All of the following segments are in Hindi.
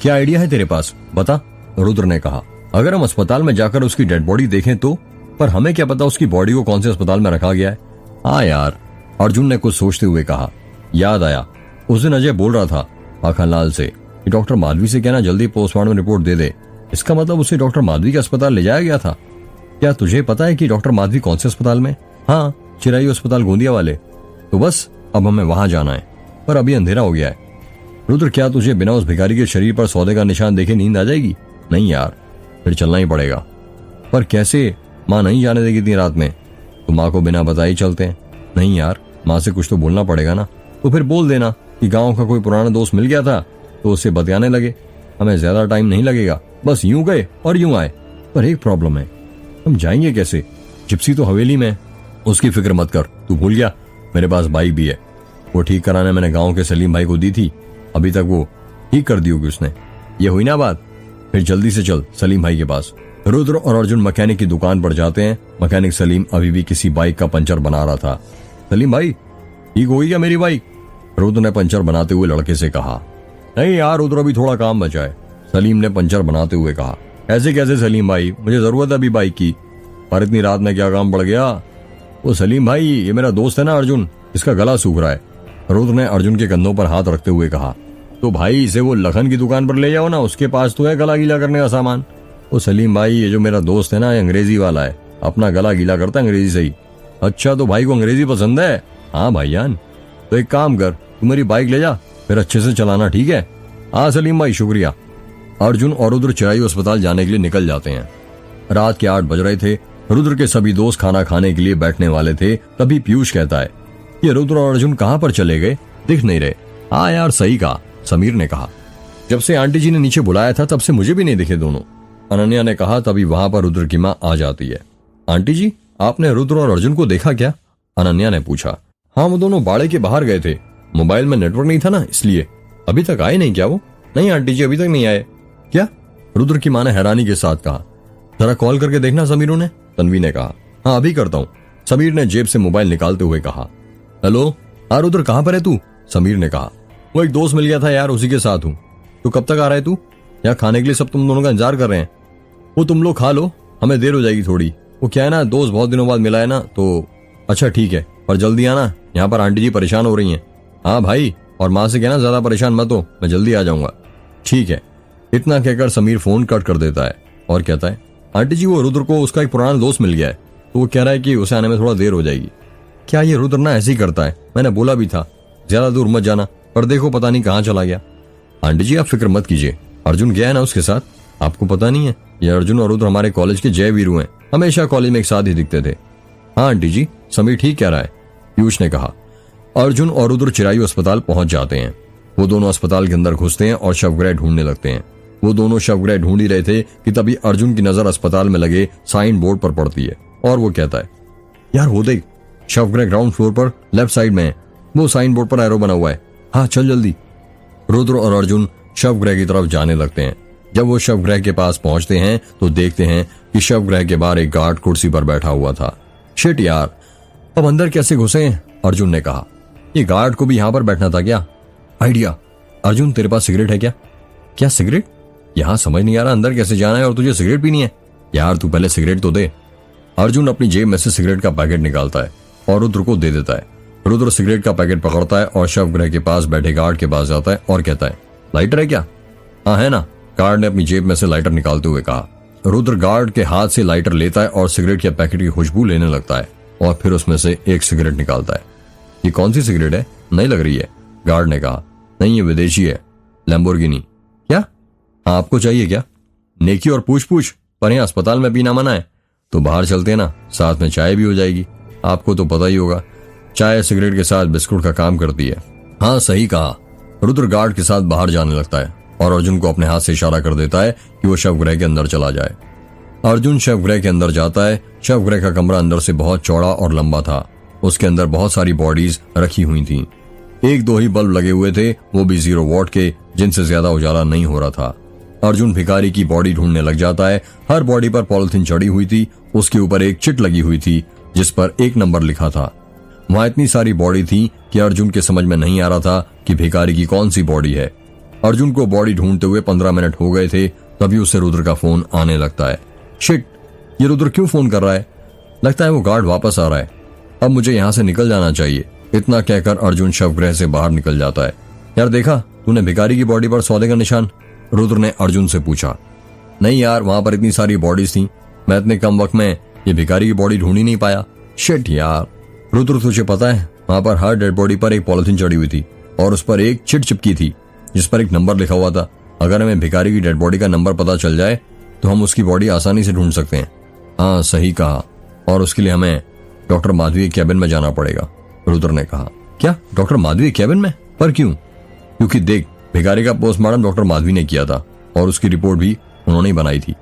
क्या आइडिया है तेरे पास, बता, रुद्र ने कहा। अगर हम अस्पताल में जाकर उसकी डेड बॉडी देखें तो, पर हमें क्या पता उसकी बॉडी को कौन से अस्पताल में रखा गया है। हाँ यार, अर्जुन ने कुछ सोचते हुए कहा। याद आया, उस दिन अजय बोल रहा था माखनलाल से कि डॉक्टर माधवी से कहना जल्दी पोस्टमार्टम रिपोर्ट दे दे। इसका मतलब उसे डॉक्टर माधवी के अस्पताल ले जाया गया था। क्या तुझे पता है कि डॉक्टर माधवी कौन से अस्पताल में? हाँ, चिरायू अस्पताल गोंदिया वाले। तो बस अब हमें वहां जाना है, पर अभी अंधेरा हो गया है। रुद्र, क्या तुझे बिना उस भिखारी के शरीर पर सौदे का निशान देखे नींद आ जाएगी? नहीं यार, फिर चलना ही पड़ेगा। पर कैसे? माँ नहीं जाने देगी इतनी रात में। तो माँ को बिना बताए चलते हैं। नहीं यार, माँ से कुछ तो बोलना पड़ेगा ना। तो फिर बोल देना कि गांव का कोई पुराना दोस्त मिल गया था तो उससे बतियाने लगे। हमें ज्यादा टाइम नहीं लगेगा, बस यूं गए और यूं आए। पर एक प्रॉब्लम है, हम जाएंगे कैसे? जिप्सी तो हवेली में। उसकी फिक्र मत कर, तू भूल गया मेरे पास बाइक भी है। वो ठीक कराने मैंने गांव के सलीम भाई को दी थी, अभी तक वो ठीक कर दी होगी उसने। ये हुई ना बात। फिर जल्दी से चल सलीम भाई के पास। रुद्र और अर्जुन मैकेनिक की दुकान पर जाते हैं। मैकेनिक सलीम अभी भी किसी बाइक का पंचर बना रहा था। सलीम भाई, ठीक होगी क्या मेरी बाइक? रुद्र ने पंचर बनाते हुए लड़के से कहा। नहीं यार रुद्र, अभी थोड़ा काम बचा है, सलीम ने पंचर बनाते हुए कहा। ऐसे कैसे सलीम भाई, मुझे जरूरत है अभी बाइक की। पर इतनी रात में क्या काम पड़ गया? वो सलीम भाई, ये मेरा दोस्त है ना अर्जुन, इसका गला सूख रहा है। रुद्र ने अर्जुन के कंधों पर हाथ रखते हुए कहा। तो भाई इसे वो लखन की दुकान पर ले जाओ ना, उसके पास तो है गला गीला करने का सामान। वो सलीम भाई, ये जो मेरा दोस्त है ना, ये अंग्रेजी वाला है, अपना गला गीला करता है अंग्रेजी से ही। अच्छा, तो भाई को अंग्रेजी पसंद है? हाँ भाईजान, तो एक काम कर, तू मेरी बाइक ले जा, फिर अच्छे से चलाना, ठीक है? हाँ सलीम भाई, शुक्रिया। अर्जुन और रुद्र चिरायू अस्पताल जाने के लिए निकल जाते हैं। रात के 8 बज रहे थे। रुद्र के सभी दोस्त खाना खाने के लिए बैठने वाले थे, तभी पीयूष कहता है, ये रुद्र और अर्जुन कहाँ पर चले गए, दिख नहीं रहे। हाँ यार, सही कहा, समीर ने कहा। जब से आंटी जी ने नीचे बुलाया था तब से मुझे भी नहीं दिखे दोनों, अनन्या ने कहा। तभी वहां पर रुद्र की माँ आ जाती है। आंटी जी, आपने रुद्र और अर्जुन को देखा क्या? अनन्या ने पूछा। हाँ, वो दोनों बाड़े के बाहर गए थे, मोबाइल में नेटवर्क नहीं था ना, इसलिए। अभी तक आए नहीं क्या वो? नहीं आंटी जी, अभी तक नहीं आए। क्या? रुद्र की माँ ने हैरानी के साथ कहा। जरा कॉल करके देखना समीरों ने, तन्वी ने कहा। हाँ अभी करता हूँ, समीर ने जेब से मोबाइल निकालते हुए कहा। हेलो, हाँ रुद्र कहाँ पर है तू? समीर ने कहा। वो एक दोस्त मिल गया था यार, उसी के साथ हूँ। तो कब तक आ रहा है तू? यहाँ खाने के लिए सब तुम दोनों का इंतजार कर रहे हैं। वो तुम लोग खा लो, हमें देर हो जाएगी थोड़ी। वो क्या है ना, दोस्त बहुत दिनों बाद मिला है ना, तो अच्छा ठीक है, पर जल्दी आना, यहाँ पर आंटी जी परेशान हो रही हैं। हाँ भाई, और माँ से कहना ज्यादा परेशान मत हो, मैं जल्दी आ जाऊंगा। ठीक है। इतना कहकर समीर फोन कट कर देता है और कहता है, आंटी जी वो रुद्र को उसका एक पुराना दोस्त मिल गया है, तो वो कह रहा है कि उसे आने में थोड़ा देर हो जाएगी। क्या ये रुद्र ना ऐसे ही करता है? मैंने बोला भी था ज्यादा दूर मत जाना, पर देखो पता नहीं कहाँ चला गया। आंटी जी आप फिक्र मत कीजिए, अर्जुन गया है ना उसके साथ। आपको पता नहीं है, ये अर्जुन और रुद्र हमारे कॉलेज के जय वीरू हैं, हमेशा कॉलेज में एक साथ ही दिखते थे। हाँ आंटी जी, समीर ठीक कह रहा है, पीयूष ने कहा। अर्जुन और रुद्र चिरायू अस्पताल पहुंच जाते हैं। वो दोनों अस्पताल के अंदर घुसते हैं और शवगृह ढूंढने लगते हैं। वो दोनों शवगृह ढूंढ ही रहे थे कि तभी अर्जुन की नजर अस्पताल में लगे साइन बोर्ड पर पड़ती है और वो कहता है, यार वो देख, शवगृह ग्राउंड फ्लोर पर लेफ्ट साइड में है, वो साइन बोर्ड पर एरो बना हुआ है। हाँ चल जल्दी। रुद्र और अर्जुन शवगृह की तरफ जाने लगते हैं। जब वो शवगृह के पास पहुंचते हैं तो देखते हैं कि शवगृह के बाहर एक गार्ड कुर्सी पर बैठा हुआ था। शिट यार, अब अंदर कैसे घुसे? अर्जुन ने कहा। ये गार्ड को भी यहाँ पर बैठना था क्या? आइडिया। अर्जुन तेरे पास सिगरेट है क्या? क्या सिगरेट? यहाँ समझ नहीं आ रहा, अंदर कैसे जाना है और तुझे सिगरेट पीनी है? यार तू पहले सिगरेट तो दे। अर्जुन अपनी जेब में से सिगरेट का पैकेट निकालता है और रुद्र को दे देता है। रुद्र सिगरेट का पैकेट पकड़ता है और शवगृह के पास बैठे गार्ड के पास जाता है और कहता है, लाइटर है क्या? हाँ है ना, गार्ड ने अपनी जेब में से लाइटर निकालते हुए कहा। रुद्र गार्ड के हाथ से लाइटर लेता है और सिगरेट के पैकेट की खुशबू लेने लगता है और फिर उसमें से एक सिगरेट निकालता है। ये कौन सी सिगरेट है? नहीं लग रही है, गार्ड ने कहा। नहीं ये विदेशी है, लैम्बोर्गिनी। क्या? हाँ आपको चाहिए क्या? नेकी और पूछ पूछ, पर यहाँ अस्पताल में पीना मना है। तो बाहर चलते हैं ना, साथ में चाय भी हो जाएगी। आपको तो पता ही होगा, चाय सिगरेट के साथ बिस्कुट का काम करती है। हाँ सही कहा। रुद्र गार्ड के साथ बाहर जाने लगता है और अर्जुन को अपने हाथ से इशारा कर देता है कि वो शवगृह के अंदर चला जाए। अर्जुन शवगृह के अंदर जाता है। शवगृह का कमरा अंदर से बहुत चौड़ा और लंबा था। उसके अंदर बहुत सारी बॉडीज रखी हुई थीं। 1-2 ही बल्ब लगे हुए थे, वो भी 0 वॉट के, जिनसे ज्यादा उजाला नहीं हो रहा था। अर्जुन भिखारी की बॉडी ढूंढने लग जाता है। हर बॉडी पर पॉलिथीन चढ़ी हुई थी, उसके ऊपर एक चिट लगी हुई थी जिस पर 1 नंबर लिखा था। वहां इतनी सारी बॉडी थी कि अर्जुन के समझ में नहीं आ रहा था कि भिखारी की कौन सी बॉडी है। अर्जुन को बॉडी ढूंढते हुए 15 मिनट हो गए थे, तभी उसे रुद्र का फोन आने लगता है। शिट, ये रुद्र क्यों फोन कर रहा है? लगता है वो गार्ड वापस आ रहा है। अब मुझे यहां से निकल जाना चाहिए। इतना कहकर अर्जुन शवगृह से बाहर निकल जाता है। यार देखा तूने भिखारी की बॉडी पर सौदे का निशान? रुद्र ने अर्जुन से पूछा। नहीं यार, वहां पर इतनी सारी बॉडीज थी, मैं इतने कम वक्त में ये भिखारी की बॉडी ढूंढ ही नहीं पाया। शिट यार। रुद्र तुझे पता है वहां पर हर डेड बॉडी पर एक पॉलिथीन चढ़ी हुई थी और उस पर एक चिट चिपकी थी जिस पर एक नंबर लिखा हुआ था। अगर हमें भिखारी की डेड बॉडी का नंबर पता चल जाए तो हम उसकी बॉडी आसानी से ढूंढ सकते हैं। हाँ सही कहा, और उसके लिए हमें डॉक्टर माधवी के कैबिन में जाना पड़ेगा, रुद्र ने कहा। क्या डॉक्टर माधवी के कैबिन में? पर क्यों? क्योंकि देख, भिखारी का पोस्टमार्टम डॉक्टर माधवी ने किया था और उसकी रिपोर्ट भी उन्होंने ही बनाई थी।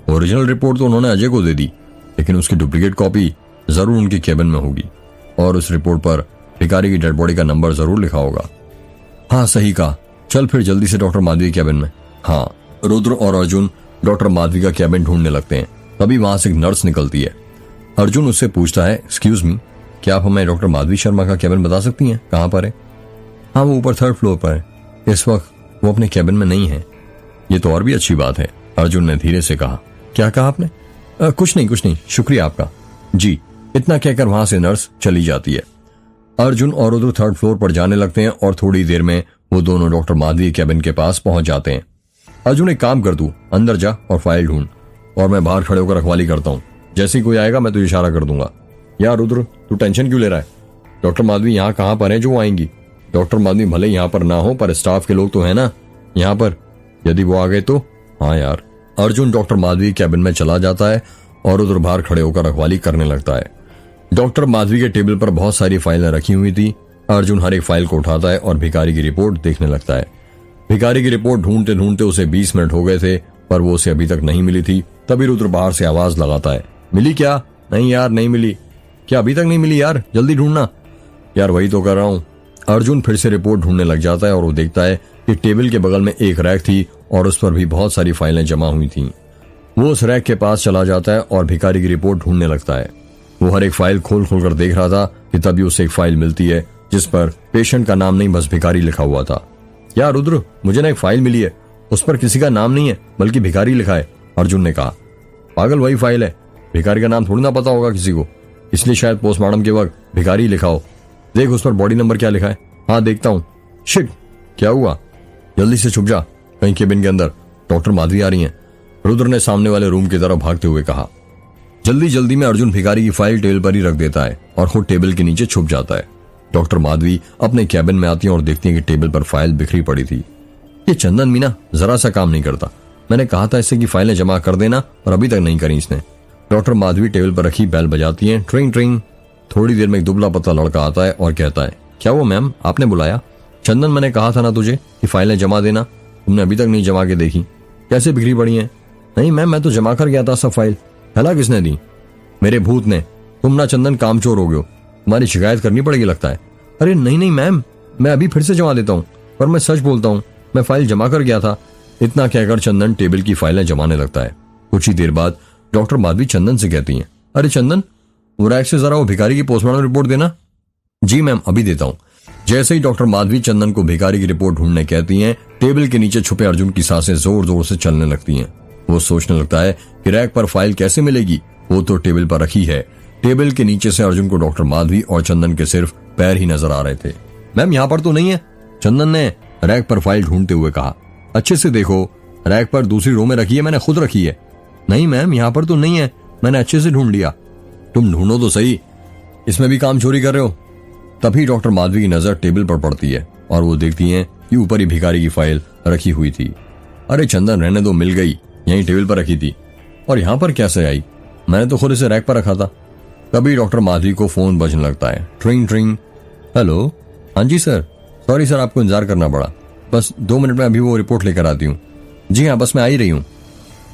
ओरिजिनल रिपोर्ट तो उन्होंने अजय को दे दी, लेकिन उसकी डुप्लीकेट कॉपी जरूर उनके कैबिन में होगी और उस रिपोर्ट पर भिखारी की डेड बॉडी का नंबर जरूर लिखा होगा। हाँ सही कहा, चल फिर जल्दी से डॉक्टर माधवी के कैबिन में। हाँ, रुद्र और अर्जुन डॉक्टर माधवी का कैबिन ढूंढने लगते हैं। तभी वहां से एक नर्स निकलती है। अर्जुन उससे पूछता है, एक्सक्यूज मी, क्या आप हमें डॉक्टर माधवी शर्मा का कैबिन बता सकती हैं? कहाँ पर है? हाँ वो ऊपर 3rd फ्लोर पर है। इस वक्त वो अपने कैबिन में नहीं है। ये तो और भी अच्छी बात है, अर्जुन ने धीरे से कहा। क्या कहा आपने? कुछ नहीं, शुक्रिया आपका। जी, इतना कहकर वहां से नर्स चली जाती है। अर्जुन और रुद्र 3rd फ्लोर पर जाने लगते हैं और थोड़ी देर में वो दोनों डॉक्टर माधवी कैबिन के पास पहुंच जाते हैं। अर्जुन एक काम कर, तू अंदर जा और फाइल ढूंढ और मैं बाहर खड़े होकर रखवाली करता हूँ। जैसे ही कोई आएगा मैं तुझे इशारा कर दूंगा। यार रुद्र, तू टेंशन क्यों ले रहा है? डॉक्टर माधवी यहाँ कहाँ पर है जो आएंगी? डॉक्टर माधवी भले यहाँ पर ना हो, पर स्टाफ के लोग तो है ना यहाँ पर, यदि वो आ गए तो। हाँ यार। अर्जुन डॉक्टर माधवी कैबिन में चला जाता है और रुद्र बाहर खड़े होकर रखवाली करने लगता है। डॉक्टर माधवी के टेबल पर बहुत सारी फाइलें रखी हुई थी। अर्जुन हर एक फाइल को उठाता है और भिखारी की रिपोर्ट देखने लगता है। भिखारी की रिपोर्ट ढूंढते ढूंढते उसे 20 मिनट हो गए थे, पर वो उसे अभी तक नहीं मिली थी। तभी रुद्र बाहर से आवाज लगाता है, मिली क्या? नहीं यार, नहीं मिली। क्या अभी तक नहीं मिली? यार जल्दी ढूंढना। यार वही तो कर रहा हूँ। अर्जुन फिर से रिपोर्ट ढूंढने लग जाता है और वो देखता है कि टेबल के बगल में एक रैक थी और उस पर भी बहुत सारी फाइलें जमा हुई थी। वो उस रैक के पास चला जाता है और भिखारी की रिपोर्ट ढूंढने लगता है। वो हर एक फाइल खोल खोल कर देख रहा था कि तभी उसे एक फाइल मिलती है जिस पर पेशेंट का नाम नहीं, बस भिखारी लिखा हुआ था। यार रुद्र, मुझे ना एक फाइल मिली है, उस पर किसी का नाम नहीं है बल्कि भिखारी लिखा है, अर्जुन ने कहा। पागल, वही फाइल है, भिखारी का नाम थोड़ी ना पता होगा किसी को, इसलिए शायद पोस्टमार्टम के वक्त भिखारी लिखा हो। देख उस पर बॉडी नंबर क्या लिखा है। हाँ देखता हूँ। शिट, क्या हुआ? जल्दी से छुप जा, कहीं केबिन के अंदर डॉक्टर माधवी आ रही हैं, रुद्र ने सामने वाले रूम की तरफ भागते हुए कहा। जल्दी जल्दी में अर्जुन भिखारी की फाइल टेबल पर ही रख देता है और खुद टेबल के नीचे छुप जाता है। डॉक्टर माधवी अपने कैबिन में आती है और देखती है कि टेबल पर फाइल बिखरी पड़ी थी। ये चंदन मीना जरा सा काम नहीं करता, मैंने कहा था इससे कि फाइलें जमा कर देना और अभी तक नहीं करी इसने। डॉक्टर माधवी टेबल पर रखी बेल बजाती है, ट्रिंग ट्रिंग। थोड़ी देर में एक दुबला पतला लड़का आता है और कहता है, क्या वो मैम, आपने बुलाया? चंदन, मैंने कहा था ना तुझे कि फाइलें जमा देना, तुमने अभी तक नहीं जमा के देखी, कैसे बिखरी पड़ी हैं? नहीं मैम, मैं तो जमा कर गया था सब फाइल। फैला किसने दी? मेरे भूत ने। तुम ना चंदन कामचोर हो गए हो, तुम्हारी शिकायत करनी पड़ेगी लगता है। अरे नहीं नहीं मैम, मैं अभी फिर से जमा देता हूँ, पर मैं सच बोलता हूँ, मैं फाइल जमा कर गया था। इतना कहकर चंदन टेबल की फाइलें जमाने लगता है। कुछ ही देर बाद डॉक्टर माधवी चंदन से कहती हैं, अरे चंदन, वो रैक से जरा वो भिखारी की पोस्टमार्टम रिपोर्ट देना। जी मैम, अभी देता हूँ। जैसे ही डॉक्टर माधवी चंदन को भिखारी की रिपोर्ट ढूंढने कहती हैं, टेबल के नीचे छुपे अर्जुन की सांसें जोर जोर से चलने लगती हैं। वो सोचने लगता है कि रैक पर फाइल कैसे मिलेगी, वो तो टेबल पर रखी है। टेबल के नीचे से अर्जुन को डॉक्टर माधवी और चंदन के सिर्फ पैर ही नजर आ रहे थे। मैम यहाँ पर तो नहीं है, चंदन ने रैक पर फाइल ढूंढते हुए कहा। अच्छे से देखो, रैक पर दूसरी रो में रखी है, मैंने खुद रखी है। नहीं मैम, यहाँ पर तो नहीं है, मैंने अच्छे से ढूंढ लिया। तुम ढूंढो तो सही, इसमें भी काम चोरी कर रहे हो। तभी डॉक्टर माधवी की नजर टेबल पर पड़ती है और वो देखती हैं कि ऊपर ही भिखारी की फाइल रखी हुई थी। अरे चंदन, रहने दो, मिल गई, यहीं टेबल पर रखी थी। और यहाँ पर कैसे आई? मैंने तो खुद इसे रैक पर रखा था। तभी डॉक्टर माधवी को फोन बजने लगता है, ट्रिंग ट्रिंग। हेलो, हाँ जी सर, सॉरी सर, आपको इंतजार करना पड़ा, बस 2 मिनट में अभी वो रिपोर्ट लेकर आती हूँ। जी हाँ, बस मैं आ ही रही हूँ,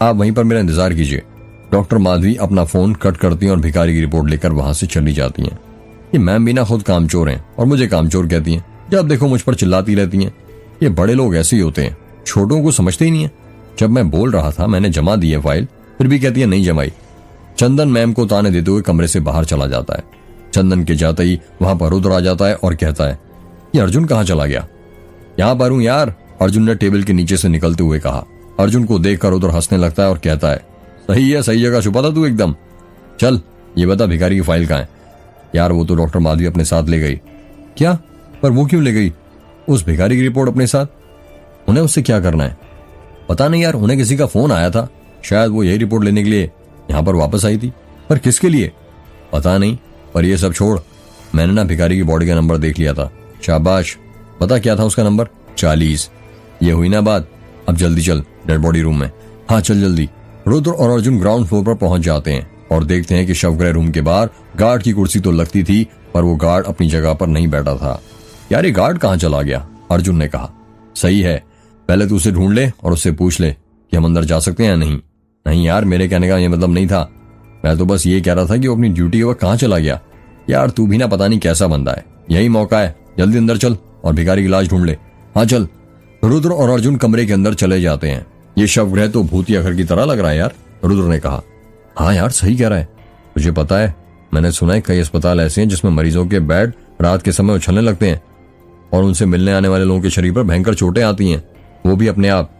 आप वहीं पर मेरा इंतजार कीजिए। डॉक्टर माधवी अपना फोन कट करती हैं और भिखारी की रिपोर्ट लेकर वहां से चली जाती हैं। ये मैम भी ना खुद कामचोर हैं और मुझे कामचोर कहती हैं। जब देखो मुझ पर चिल्लाती रहती हैं। ये बड़े लोग ऐसे ही होते हैं, छोटों को समझते ही नहीं है। जब मैं बोल रहा था मैंने जमा दी है फाइल, फिर भी कहती है नहीं जमाई। चंदन मैम को ताने देते हुए कमरे से बाहर चला जाता है। चंदन के जाते ही वहां पर रुद्र आ जाता है और कहता है, ये अर्जुन कहाँ चला गया? यहाँ पर हूं यार, अर्जुन ने टेबल के नीचे से निकलते हुए कहा। अर्जुन को देखकर रुद्र हंसने लगता है और कहता है, सही है, सही जगह छुपा था तू एकदम। चल ये बता भिखारी की फाइल कहाँ है? यार वो तो डॉक्टर माधवी अपने साथ ले गई। क्या? पर वो क्यों ले गई? उस भिखारी की रिपोर्ट अपने साथ? उन्हें उससे क्या करना है? पता नहीं यार, उन्हें किसी का फोन आया था, शायद वो यही रिपोर्ट लेने के लिए यहाँ पर वापस आई थी। पर किसके लिए? पता नहीं। पर ये सब छोड़, मैंने ना भिखारी की बॉडी का नंबर देख लिया था। शाबाश। पता क्या था उसका नंबर? 40। ये हुई ना बात। अब जल्दी चल डेड बॉडी रूम में। हाँ चल जल्दी। रुद्र और अर्जुन ग्राउंड फ्लोर पर पहुंच जाते हैं और देखते हैं कि शवगृह रूम के बाहर गार्ड की कुर्सी तो लगती थी, पर वो गार्ड अपनी जगह पर नहीं बैठा था। यार ये गार्ड कहाँ चला गया? अर्जुन ने कहा। सही है, पहले तू उसे ढूंढ ले और उससे पूछ ले कि हम अंदर जा सकते हैं या नहीं। नहीं यार, मेरे कहने का ये मतलब नहीं था। मैं तो बस ये कह रहा था कि वो अपनी ड्यूटी के वक्त कहाँ चला गया। यार तू भी ना पता नहीं कैसा बंदा है। यही मौका है, जल्दी अंदर चल और भिखारी की लाश ढूंढ ले। हाँ चल। रुद्र और अर्जुन कमरे के अंदर चले जाते हैं। ये शवगृह तो भूतिया घर की तरह लग रहा है यार, रुद्र ने कहा। हाँ यार सही कह रहा है। तुझे पता है, मैंने सुना है कई अस्पताल ऐसे हैं जिसमें मरीजों के बेड रात के समय उछलने लगते हैं और उनसे मिलने आने वाले लोगों के शरीर पर भयंकर चोटें आती हैं, वो भी अपने आप।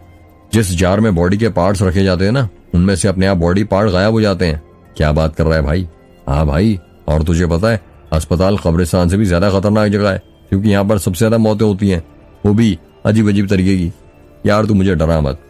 जिस जार में बॉडी के पार्ट्स रखे जाते हैं ना, उनमें से अपने आप बॉडी पार्ट गायब हो जाते हैं। क्या बात कर रहा है भाई? हाँ भाई, और तुझे पता है अस्पताल कब्रिस्तान से भी ज्यादा खतरनाक जगह है, क्योंकि यहाँ पर सबसे ज्यादा मौतें होती हैं, वो भी अजीब अजीब तरीके की। यार तू मुझे डरा मत।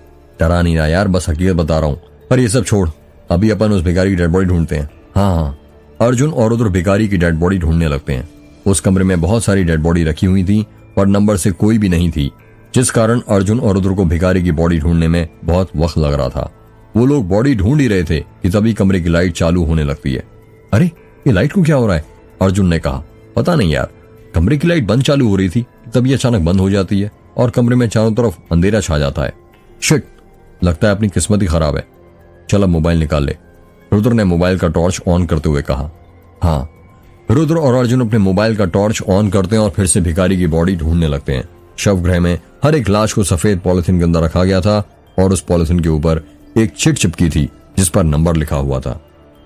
डरा नहीं रहा यार, बस हकीकत बता रहा हूँ। पर ये सब छोड़, अभी अपन उस भिखारी की डेड बॉडी ढूंढते हैं। हाँ। अर्जुन और रुद्र भिखारी की डेड बॉडी ढूंढने लगते हैं। उस कमरे में बहुत सारी डेड बॉडी रखी हुई थी, पर नंबर से कोई भी नहीं थी, जिस कारण अर्जुन और रुद्र को भिखारी की बॉडी ढूंढने में बहुत वक्त लग रहा था। वो लोग बॉडी ढूंढ ही रहे थे कि तभी कमरे की लाइट चालू होने लगती है। अरे ये लाइट को क्या हो रहा है? अर्जुन ने कहा। पता नहीं यार, कमरे की लाइट बंद चालू हो रही थी, तभी अचानक बंद हो जाती है और कमरे में चारों तरफ अंधेरा छा जाता है। शिट, लगता है अपनी किस्मत ही खराब है। चल अब मोबाइल निकाल ले, रुद्र ने मोबाइल का टॉर्च ऑन करते हुए कहा। हाँ। रुद्र और अर्जुन अपने मोबाइल का टॉर्च ऑन करते हैं और फिर से भिखारी की बॉडी ढूंढने लगते हैं। शवगृह में हर एक लाश को सफेद पॉलिथीन के अंदर रखा गया था और उस पॉलिथीन के ऊपर एक चिट चिपकी थी जिस पर नंबर लिखा हुआ था।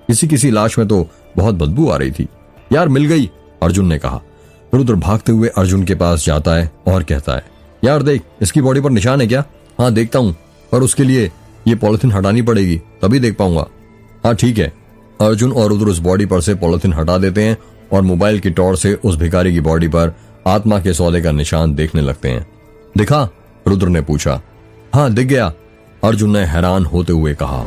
किसी किसी लाश में तो बहुत बदबू आ रही थी। यार मिल गई, अर्जुन ने कहा। रुद्र भागते हुए अर्जुन के पास जाता है और कहता है, यार देख, इसकी बॉडी पर निशान है क्या? हाँ देखता हूँ, पर उसके लिए ये पॉलिथीन हटानी पड़ेगी, तभी देख पाऊंगा। हाँ ठीक है। अर्जुन और रुद्र उस बॉडी पर से पॉलिथीन हटा देते हैं और मोबाइल की टॉर्च से उस भिखारी की बॉडी पर आत्मा के सौदे का निशान देखने लगते हैं। दिखा? रुद्र ने पूछा। हाँ दिख गया, अर्जुन ने हैरान होते हुए कहा।